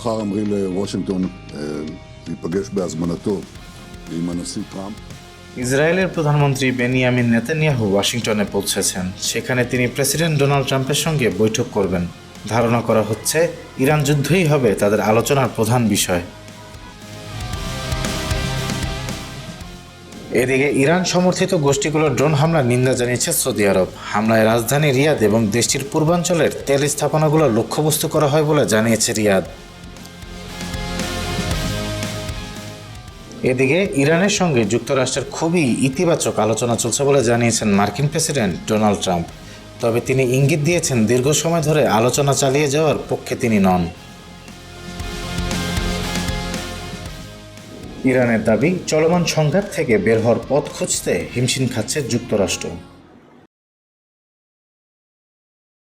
מחר אמרי לוושינגטון להיפגש בהזמנתו עם הנשיא טראম্প. ইসরায়েলের প্রধানমন্ত্রী Benjamin Netanyahu ওয়াশিংটনে পৌঁছেছেন। সেখানে তিনি প্রেসিডেন্ট ডোনাল্ড ট্রাম্পের সঙ্গে বৈঠক করবেন। ধারণা করা হচ্ছে ইরান যুদ্ধই হবে তাদের আলোচনার প্রধান বিষয়। এদিকে ইরান সমর্থিত গোষ্ঠীগুলোর ড্রোন হামলার নিন্দা জানিয়েছে সৌদি আরব। হামলায় রাজধানী রিয়াদ এবং দেশটির পূর্বাঞ্চলের তেল স্থাপনাগুলো লক্ষ্যবস্তু করা হয় বলে জানিয়েছে রিয়াদ। এদিকে ইরানের সঙ্গে যুক্তরাষ্ট্রের খুবই ইতিবাচক আলোচনা চলছে বলে জানিয়েছেন মার্কিন প্রেসিডেন্ট ডোনাল্ড ট্রাম্প। তবে তিনি ইঙ্গিত দিয়েছেন দীর্ঘ সময় ধরে আলোচনা চালিয়ে যাওয়ার পক্ষে তিনি নন। ইরানের দাবি, চলমান সংঘাত থেকে বের হওয়ার পথ খুঁজতে হিমশিম খাচ্ছে যুক্তরাষ্ট্র।